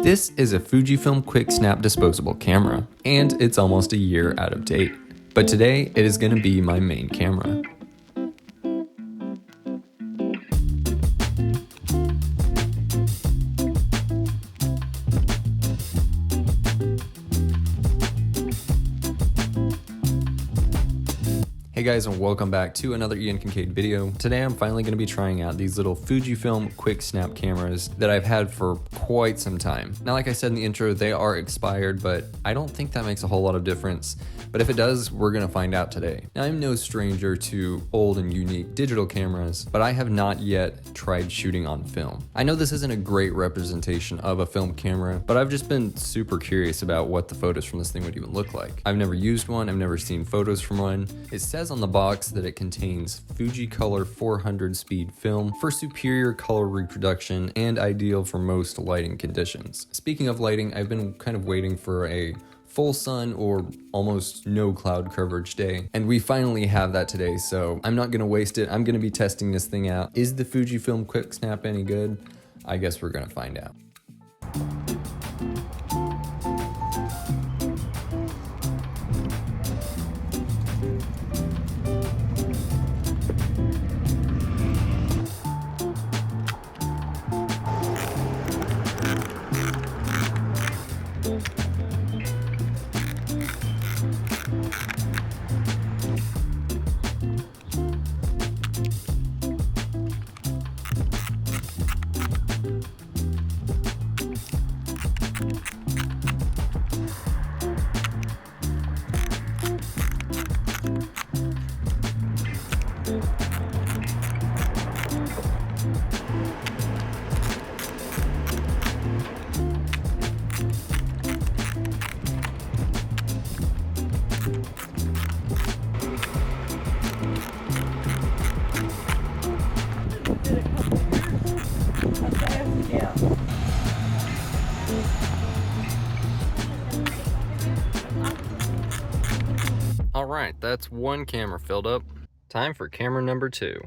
This is a Fujifilm Quicksnap disposable camera, and it's almost a year out of date. But today, it is going to be my main camera. Hey guys, and welcome back to another Ian Kincaid video. Today I'm finally going to be trying out these little Fujifilm Quicksnap cameras that I've had for quite some time. Now, like I said in the intro, they are expired, but I don't think that makes a whole lot of difference. But if it does, we're going to find out today. Now, I'm no stranger to old and unique digital cameras, but I have not yet tried shooting on film. I know this isn't a great representation of a film camera, but I've just been super curious about what the photos from this thing would even look like. I've never used one, I've never seen photos from one. It says on the box that it contains Fujicolor 400 speed film for superior color reproduction and ideal for most lighting conditions. Speaking of lighting, I've been kind of waiting for a full sun or almost no cloud coverage day, and we finally have that today, so I'm not gonna waste it. I'm gonna be testing this thing out. Is the Fujifilm Quicksnap any good? I guess we're gonna find out. All right, that's one camera filled up. Time for camera number 2.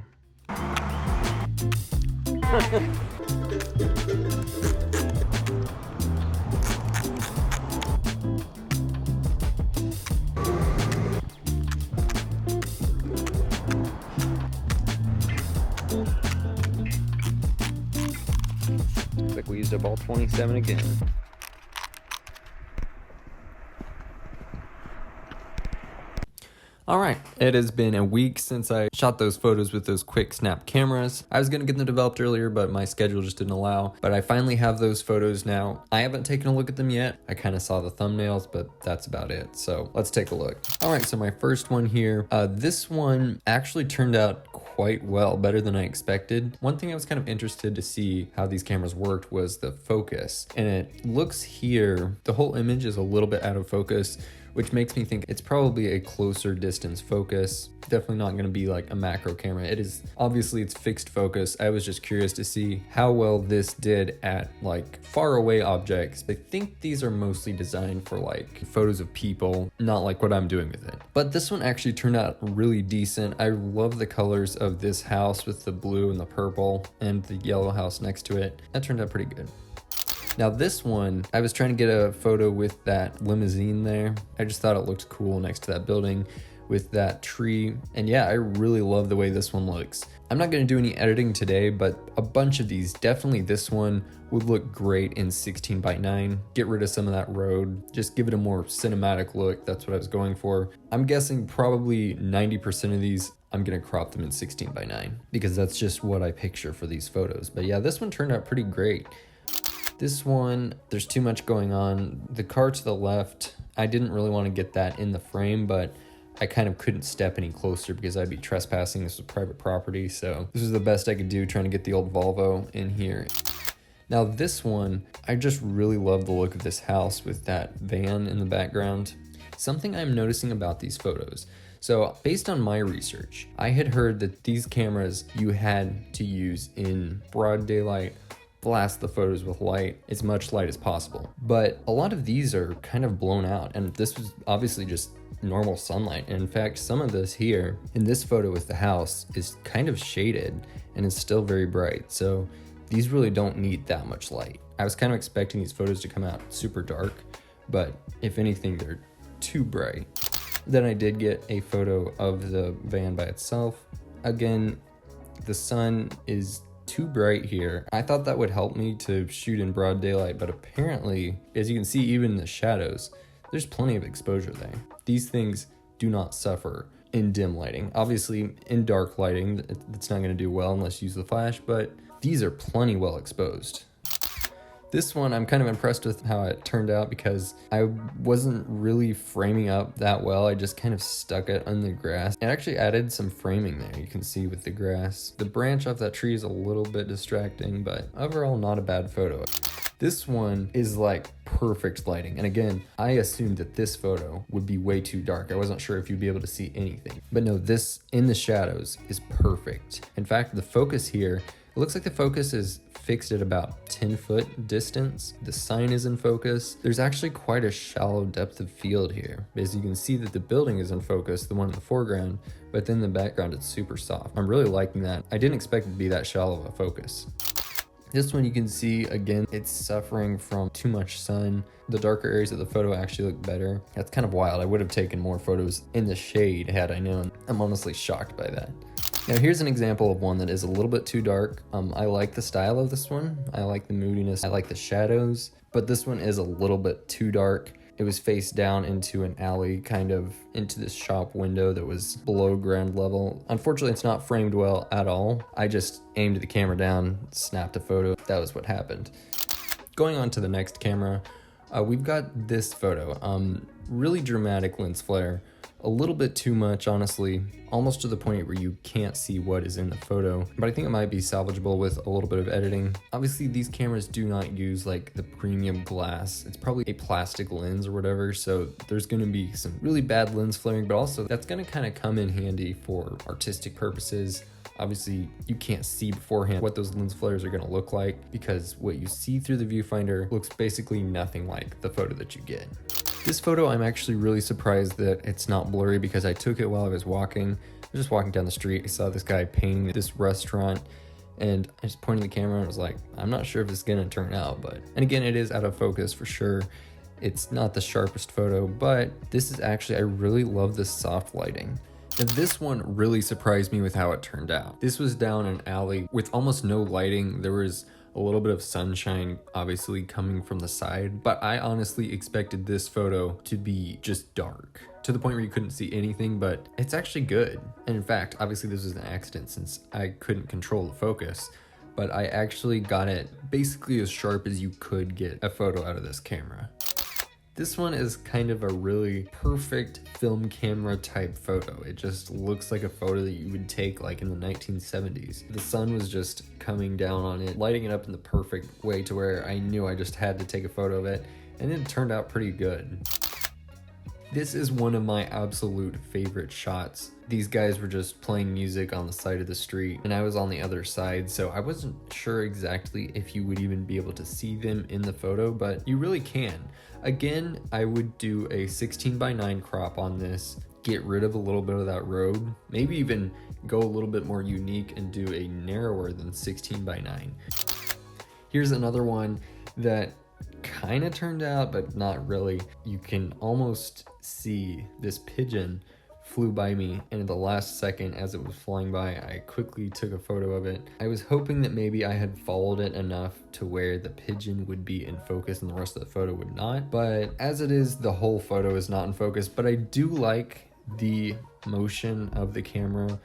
Looks like we used up all 27 again. Alright, it has been a week since I shot those photos with those Quicksnap cameras. I was going to get them developed earlier, but my schedule just didn't allow. But I finally have those photos now. I haven't taken a look at them yet. I kind of saw the thumbnails, but that's about it. So let's take a look. Alright, so my first one here. This one actually turned out quite well, better than I expected. One thing I was kind of interested to see how these cameras worked was the focus. And it looks here, the whole image is a little bit out of focus, which makes me think it's probably a closer distance focus. Definitely not going to be like a macro camera. It is, obviously it's fixed focus. I was just curious to see how well this did at like far away objects. I think these are mostly designed for like photos of people, not like what I'm doing with it. But this one actually turned out really decent. I love the colors of this house with the blue and the purple and the yellow house next to it. That turned out pretty good. Now this one, I was trying to get a photo with that limousine there. I just thought it looked cool next to that building with that tree. And yeah, I really love the way this one looks. I'm not going to do any editing today, but a bunch of these, definitely this one would look great in 16:9. Get rid of some of that road, just give it a more cinematic look. That's what I was going for. I'm guessing probably 90% of these I'm gonna crop them in 16:9 because that's just what I picture for these photos. But yeah, this one turned out pretty great. This one, there's too much going on. The car to the left, I didn't really want to get that in the frame, but I kind of couldn't step any closer because I'd be trespassing. This was private property, so this was the best I could do trying to get the old Volvo in here. Now this one, I just really love the look of this house with that van in the background. Something I'm noticing about these photos. So based on my research, I had heard that these cameras you had to use in broad daylight, blast the photos with light, as much light as possible. But a lot of these are kind of blown out, and this was obviously just normal sunlight. And in fact, some of this here in this photo with the house is kind of shaded and it's still very bright. So these really don't need that much light. I was kind of expecting these photos to come out super dark, but if anything, they're too bright. Then I did get a photo of the van by itself. Again, the sun is too bright here. I thought that would help me to shoot in broad daylight, but apparently, as you can see, even in the shadows, there's plenty of exposure there. These things do not suffer in dim lighting. Obviously, in dark lighting, it's not gonna do well unless you use the flash, but these are plenty well exposed. This one, I'm kind of impressed with how it turned out because I wasn't really framing up that well. I just kind of stuck it on the grass. It actually added some framing there, you can see with the grass. The branch off that tree is a little bit distracting, but overall not a bad photo. This one is like perfect lighting. And again, I assumed that this photo would be way too dark. I wasn't sure if you'd be able to see anything. But no, this in the shadows is perfect. In fact, the focus here, it looks like the focus is fixed at about 10-foot distance. The sign is in focus. There's actually quite a shallow depth of field here. As you can see that the building is in focus, the one in the foreground, but then the background it's super soft. I'm really liking that. I didn't expect it to be that shallow of a focus. This one you can see, again, it's suffering from too much sun. The darker areas of the photo actually look better. That's kind of wild. I would have taken more photos in the shade had I known. I'm honestly shocked by that. Now here's an example of one that is a little bit too dark. I like the style of this one. I like the moodiness. I like the shadows, but this one is a little bit too dark. It was face down into an alley, kind of into this shop window that was below ground level. Unfortunately, it's not framed well at all. I just aimed the camera down, snapped a photo. That was what happened. Going on to the next camera, we've got this photo. Really dramatic lens flare. A little bit too much, honestly, almost to the point where you can't see what is in the photo, but I think it might be salvageable with a little bit of editing. Obviously, these cameras do not use like the premium glass. It's probably a plastic lens or whatever, so there's gonna be some really bad lens flaring, but also that's gonna kind of come in handy for artistic purposes. Obviously, you can't see beforehand what those lens flares are gonna look like because what you see through the viewfinder looks basically nothing like the photo that you get. This photo, I'm actually really surprised that it's not blurry because I took it while I was walking. I was just walking down the street. I saw this guy painting this restaurant and I just pointed the camera and was like, I'm not sure if it's gonna turn out, but, and again, it is out of focus for sure. It's not the sharpest photo, but this is actually, I really love this soft lighting. Now, this one really surprised me with how it turned out. This was down an alley with almost no lighting. There was a little bit of sunshine obviously coming from the side, but I honestly expected this photo to be just dark to the point where you couldn't see anything, but it's actually good. And in fact, obviously this was an accident since I couldn't control the focus, but I actually got it basically as sharp as you could get a photo out of this camera. This one is kind of a really perfect film camera type photo. It just looks like a photo that you would take like in the 1970s. The sun was just coming down on it, lighting it up in the perfect way to where I knew I just had to take a photo of it, and it turned out pretty good. This is one of my absolute favorite shots. These guys were just playing music on the side of the street and I was on the other side, so I wasn't sure exactly if you would even be able to see them in the photo, but you really can. Again, I would do a 16:9 crop on this, get rid of a little bit of that road, maybe even go a little bit more unique and do a narrower than 16:9. Here's another one that kind of turned out, but not really. You can almost see this pigeon flew by me, and at the last second as it was flying by, I quickly took a photo of it. I was hoping that maybe I had followed it enough to where the pigeon would be in focus and the rest of the photo would not, but as it is, the whole photo is not in focus, but I do like the motion of the camera,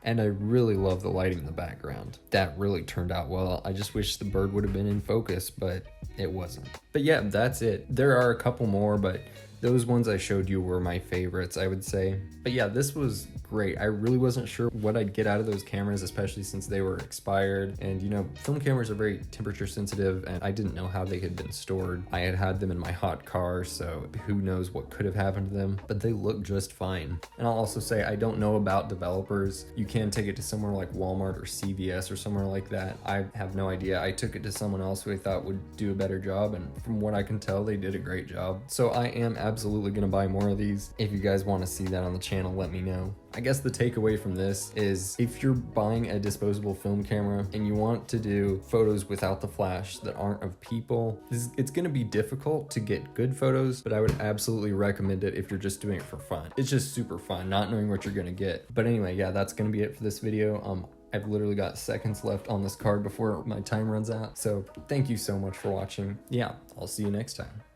and I really love the lighting in the background. That really turned out well. I just wish the bird would have been in focus, but it wasn't. But yeah, that's it. There are a couple more, but those ones I showed you were my favorites, I would say. But yeah, this was great. I really wasn't sure what I'd get out of those cameras, especially since they were expired. And you know, film cameras are very temperature sensitive, and I didn't know how they had been stored. I had had them in my hot car, so who knows what could have happened to them, but they look just fine. And I'll also say, I don't know about developers. You can take it to somewhere like Walmart or CVS or somewhere like that. I have no idea. I took it to someone else who I thought would do a better job, and from what I can tell, they did a great job. So I am absolutely gonna buy more of these. If you guys want to see that on the channel, let me know. I guess the takeaway from this is if you're buying a disposable film camera and you want to do photos without the flash that aren't of people, it's going to be difficult to get good photos, but I would absolutely recommend it if you're just doing it for fun. It's just super fun, not knowing what you're going to get. But anyway, yeah, that's going to be it for this video. I've literally got seconds left on this card before my time runs out. So thank you so much for watching. Yeah, I'll see you next time.